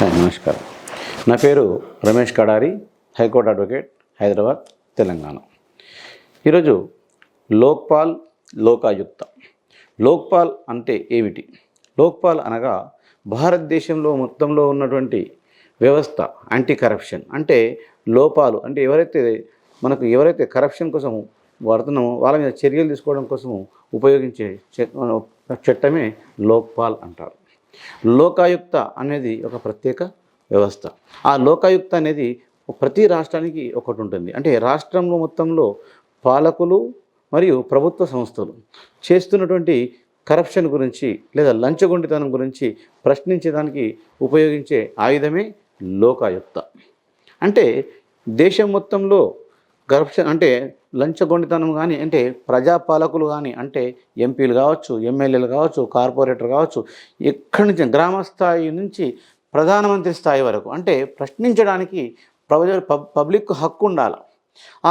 నమస్కారం. నా పేరు రమేష్ కడారి, హైకోర్టు అడ్వకేట్, హైదరాబాద్, తెలంగాణ. ఈరోజు లోక్పాల్, లోకాయుక్త. లోక్పాల్ అంటే ఏమిటి? లోక్పాల్ అనగా భారతదేశంలో మొత్తంలో ఉన్నటువంటి వ్యవస్థ యాంటీ కరప్షన్. అంటే లోపాలు అంటే ఎవరైతే కరప్షన్ కోసం వాడుతున్నామో వాళ్ళ మీద చర్యలు తీసుకోవడం కోసము ఉపయోగించే చట్టమే లోక్పాల్ అంటారు. లోకాయుక్త అనేది ఒక ప్రత్యేక వ్యవస్థ. ఆ లోకాయుక్త అనేది ప్రతి రాష్ట్రానికి ఒకటి ఉంటుంది. అంటే రాష్ట్రంలో మొత్తంలో పాలకులు మరియు ప్రభుత్వ సంస్థలు చేస్తున్నటువంటి కరప్షన్ గురించి లేదా లంచగొండితనం గురించి ప్రశ్నించడానికి ఉపయోగించే ఆయుధమే లోకాయుక్త. అంటే దేశం మొత్తంలో కరప్షన్ అంటే లంచగొండితనం కానీ అంటే ప్రజాపాలకులు కానీ అంటే ఎంపీలు కావచ్చు, ఎమ్మెల్యేలు కావచ్చు, కార్పొరేటర్ కావచ్చు, ఎక్కడి నుంచి గ్రామ స్థాయి నుంచి ప్రధానమంత్రి స్థాయి వరకు అంటే ప్రశ్నించడానికి పబ్లిక్ హక్కు ఉండాలి.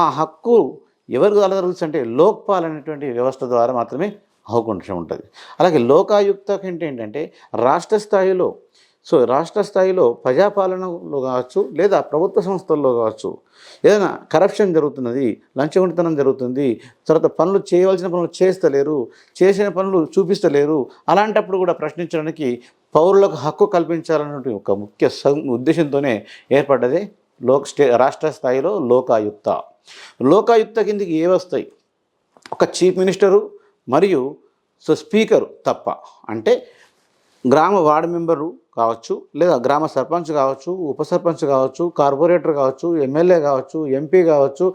ఆ హక్కు ఎవరికి కలగలుగుతుంది అంటే లోక్పాల్ అనేటువంటి వ్యవస్థ ద్వారా మాత్రమే హక్కు ఉంటుంది. అలాగే లోకాయుక్త ఏంటంటే రాష్ట్ర స్థాయిలో ప్రజాపాలనలో కావచ్చు లేదా ప్రభుత్వ సంస్థల్లో కావచ్చు ఏదైనా కరప్షన్ జరుగుతున్నది, లంచగొండితనం జరుగుతుంది, తర్వాత చేయవలసిన పనులు చేస్తలేరు, చేసిన పనులు చూపిస్తలేరు, అలాంటప్పుడు కూడా ప్రశ్నించడానికి పౌరులకు హక్కు కల్పించాలనే ఒక ముఖ్య ఉద్దేశంతోనే ఏర్పడ్డదే రాష్ట్ర స్థాయిలో లోకాయుక్త. లోకాయుక్త కిందికి వస్తాయి? ఒక చీఫ్ మినిస్టరు మరియు స్పీకరు తప్ప. అంటే గ్రామ వార్డు మెంబరు కావచ్చు లేదా గ్రామ సర్పంచ్ కావచ్చు, ఉప సర్పంచ్ కావచ్చు, కార్పొరేటర్ కావచ్చు, ఎమ్మెల్యే కావచ్చు, ఎంపీ కావచ్చు,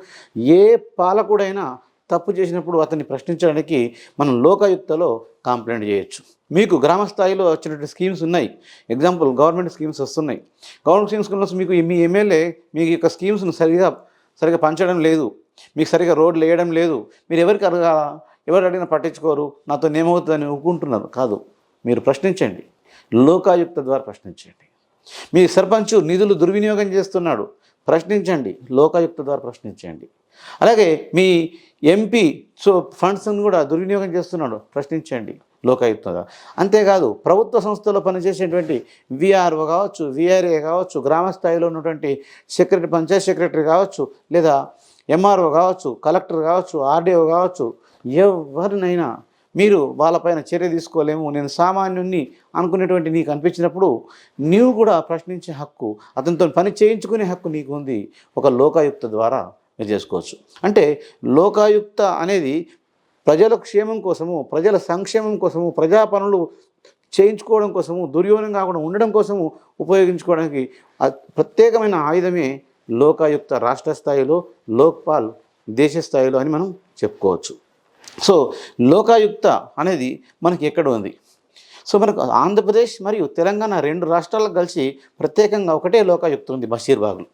ఏ పాలకుడైనా తప్పు చేసినప్పుడు అతన్ని ప్రశ్నించడానికి మనం లోకాయుక్తలో కంప్లైంట్ చేయొచ్చు. మీకు గ్రామ స్థాయిలో వచ్చినటువంటి స్కీమ్స్ ఉన్నాయి. ఎగ్జాంపుల్ గవర్నమెంట్ స్కీమ్స్ వస్తున్నాయి. గవర్నమెంట్ స్కీమ్స్ మీకు మీ ఎమ్మెల్యే మీ యొక్క స్కీమ్స్ను సరిగా పంచడం లేదు, మీకు సరిగా రోడ్లు వేయడం లేదు, మీరు ఎవరు అడిగినా పట్టించుకోరు, నాతో ఏమవుతుందని ఒప్పుకుంటున్నారు. కాదు, మీరు ప్రశ్నించండి, లోకాయుక్త ద్వారా ప్రశ్నించండి. మీ సర్పంచ్ నిధులు దుర్వినియోగం చేస్తున్నాడు, ప్రశ్నించండి, లోకాయుక్త ద్వారా ప్రశ్నించండి. అలాగే మీ ఎంపీ ఫండ్స్ను కూడా దుర్వినియోగం చేస్తున్నాడు, ప్రశ్నించండి, లోకాయుక్త ద్వారా. అంతేకాదు ప్రభుత్వ సంస్థలో పనిచేసేటువంటి విఆర్ఓ కావచ్చు, విఆర్ఏ కావచ్చు, గ్రామ స్థాయిలో ఉన్నటువంటి పంచాయత్ సెక్రటరీ కావచ్చు, లేదా ఎంఆర్ఓ కావచ్చు, కలెక్టర్ కావచ్చు, ఆర్డీఓ కావచ్చు, ఎవరినైనా మీరు వాళ్ళపైన చర్య తీసుకోలేము, నేను సామాన్యుణ్ణి అనుకునేటువంటి నీకు అనిపించినప్పుడు నీవు కూడా ప్రశ్నించే హక్కు, అతనితో పని చేయించుకునే హక్కు నీకు ఉంది. ఒక లోకాయుక్త ద్వారా మీరు చేసుకోవచ్చు. అంటే లోకాయుక్త అనేది ప్రజల క్షేమం కోసము, ప్రజల సంక్షేమం కోసము, ప్రజా పనులు చేయించుకోవడం కోసము, దుర్యోగం కాకుండా ఉండడం కోసము ఉపయోగించుకోవడానికి ప్రత్యేకమైన ఆయుధమే లోకాయుక్త. రాష్ట్ర స్థాయిలో లోక్పాల్ దేశ స్థాయిలో అని మనం చెప్పుకోవచ్చు. లోకాయుక్త అనేది మనకి ఎక్కడ ఉంది? మనకు ఆంధ్రప్రదేశ్ మరియు తెలంగాణ రెండు రాష్ట్రాలకు కలిసి ప్రత్యేకంగా ఒకటే లోకాయుక్త ఉంది, బషీర్బాగ్లో.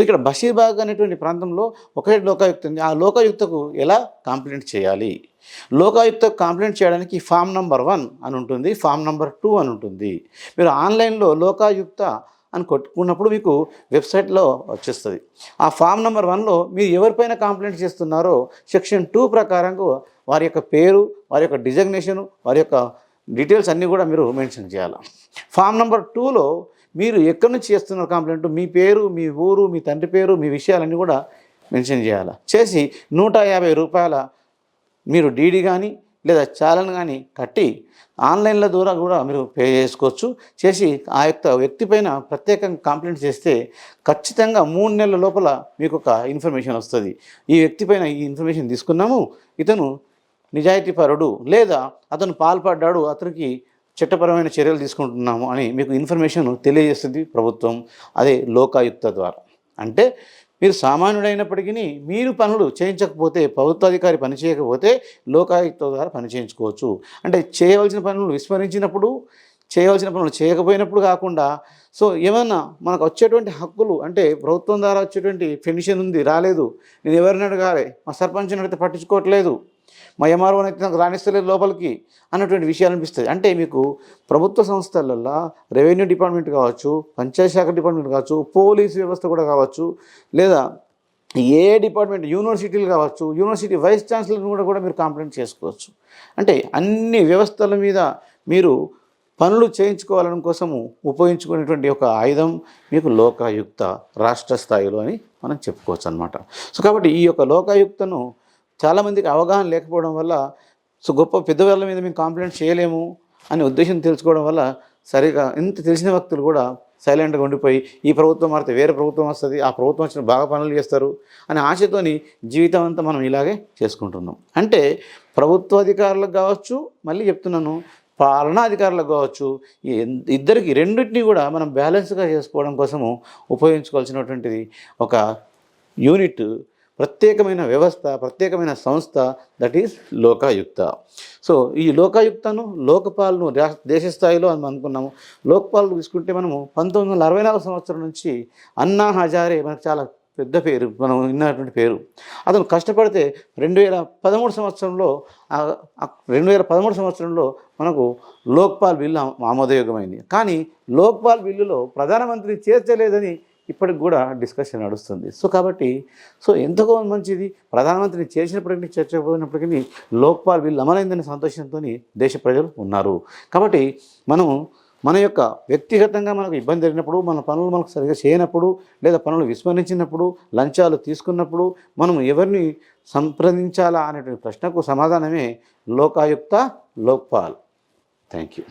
ఇక్కడ బషీర్బాగ్ అనేటువంటి ప్రాంతంలో ఒకటే లోకాయుక్త ఉంది. ఆ లోకాయుక్తకు ఎలా కంప్లైంట్ చేయాలి? లోకాయుక్త కంప్లైంట్ చేయడానికి ఫామ్ నంబర్ 1 అని ఉంటుంది, ఫామ్ నంబర్ 2 అని ఉంటుంది. మీరు ఆన్లైన్లో లోకాయుక్త అని కొట్టుకున్నప్పుడు మీకు వెబ్సైట్లో వచ్చేస్తుంది. ఆ ఫామ్ నెంబర్ 1లో మీరు ఎవరిపైన కంప్లైంట్ చేస్తున్నారో సెక్షన్ 2 ప్రకారంగా వారి యొక్క పేరు, వారి యొక్క డిజగ్నేషను, వారి యొక్క డీటెయిల్స్ అన్నీ కూడా మీరు మెన్షన్ చేయాలి. ఫామ్ నెంబర్ 2లో మీరు ఎక్కడి నుంచి చేస్తున్నారు కంప్లైంట్, మీ పేరు, మీ ఊరు, మీ తండ్రి పేరు, మీ విషయాలన్నీ కూడా మెన్షన్ చేయాలి. చేసి 150 రూపాయల మీరు డీడీ కానీ లేదా చాలన్ కానీ కట్టి ఆన్లైన్ల ద్వారా కూడా మీరు పే చేసుకోవచ్చు. చేసి ఆ యొక్క వ్యక్తి పైన ప్రత్యేకంగా కంప్లైంట్ చేస్తే ఖచ్చితంగా 3 నెలల లోపల మీకు ఒక ఇన్ఫర్మేషన్ వస్తుంది. ఈ వ్యక్తి పైన ఈ ఇన్ఫర్మేషన్ తీసుకున్నాము, ఇతను నిజాయితీపరుడు లేదా అతను పాల్పడ్డాడు, అతనికి చట్టపరమైన చర్యలు తీసుకుంటున్నాము అని మీకు ఇన్ఫర్మేషన్ తెలియజేస్తుంది ప్రభుత్వం. అదే లోకాయుక్త ద్వారా. అంటే మీరు సామాన్యుడైనప్పటికీ మీరు పనులు చేయించకపోతే, ప్రభుత్వాధికారి పని చేయకపోతే లోకాయుక్త ద్వారా పని చేయించుకోవచ్చు. అంటే చేయవలసిన పనులు విస్మరించినప్పుడు, చేయవలసిన పనులు చేయకపోయినప్పుడు కాకుండా ఏమన్నా మనకు వచ్చేటువంటి హక్కులు అంటే ప్రభుత్వం ద్వారా వచ్చేటువంటి పెన్షన్ ఉంది, రాలేదు, నేను ఎవరిని అడగాలి, మా సర్పంచ్ని అడిగితే పట్టించుకోవట్లేదు, మా ఎంఆర్ఓని అయితే నాకు రాణిస్తలేదు లోపలికి అన్నటువంటి విషయాలు అనిపిస్తుంది. అంటే మీకు ప్రభుత్వ సంస్థలల్లో రెవెన్యూ డిపార్ట్మెంట్ కావచ్చు, పంచాయతీ శాఖ డిపార్ట్మెంట్ కావచ్చు, పోలీసు వ్యవస్థ కూడా కావచ్చు, లేదా ఏ డిపార్ట్మెంట్, యూనివర్సిటీలు కావచ్చు, యూనివర్సిటీ వైస్ ఛాన్సలర్ కూడా మీరు కంప్లైంట్ చేసుకోవచ్చు. అంటే అన్ని వ్యవస్థల మీద మీరు పనులు చేయించుకోవాలని కోసము ఉపయోగించుకునేటువంటి ఒక ఆయుధం మీకు లోకాయుక్త రాష్ట్ర స్థాయిలో అని మనం చెప్పుకోవచ్చు అనమాట. సో కాబట్టి ఈ యొక్క లోకాయుక్తను చాలామందికి అవగాహన లేకపోవడం వల్ల గొప్ప పెద్దవాళ్ళ మీద మేము కంప్లైంట్ చేయలేము అనే ఉద్దేశం తెలుసుకోవడం వల్ల సరిగా ఇంత తెలిసిన వ్యక్తులు కూడా సైలెంట్గా ఉండిపోయి ఈ ప్రభుత్వం మారితే వేరే ప్రభుత్వం వస్తుంది, ఆ ప్రభుత్వం వచ్చిన బాగా పనులు చేస్తారు అనే ఆశతోని జీవితం అంతా మనం ఇలాగే చేసుకుంటున్నాం. అంటే ప్రభుత్వ అధికారులకు కావచ్చు, మళ్ళీ చెప్తున్నాను పాలనాధికారులకు కావచ్చు, ఈ ఇద్దరికి రెండింటినీ కూడా మనం బ్యాలెన్స్గా చేసుకోవడం కోసము ఉపయోగించుకోవాల్సినటువంటిది ఒక యూనిట్, ప్రత్యేకమైన వ్యవస్థ, ప్రత్యేకమైన సంస్థ, దట్ ఈస్ లోకాయుక్త. సో ఈ లోకాయుక్తను లోకపాల్ను దేశ స్థాయిలో అని అనుకున్నాము. లోక్పాల్ తీసుకుంటే మనము 1964 సంవత్సరం నుంచి అన్నా హజారే మనకు చాలా పెద్ద పేరు, మనం విన్నటువంటి పేరు. అతను కష్టపడితే 2013 సంవత్సరంలో మనకు లోక్పాల్ బిల్లు ఆమోదయోగమైంది. కానీ లోక్పాల్ బిల్లులో ప్రధానమంత్రి చేర్చలేదని ఇప్పటికి కూడా డిస్కషన్ నడుస్తుంది. సో కాబట్టి ఎంతగా మంచిది, ప్రధానమంత్రిని చేసినప్పటికీ చర్చకపోయినప్పటికీ లోక్పాల్ బిల్లు అమలైందనే సంతోషంతో దేశ ప్రజలు ఉన్నారు. కాబట్టి మన యొక్క వ్యక్తిగతంగా మనకు ఇబ్బంది జరిగినప్పుడు, మన పనులు మనకు సరిగ్గా చేయనప్పుడు, లేదా పనులు విస్మరించినప్పుడు, లంచాలు తీసుకున్నప్పుడు మనం ఎవరిని సంప్రదించాలా అనేటువంటి ప్రశ్నకు సమాధానమే లోకాయుక్త, లోక్పాల్. Thank you.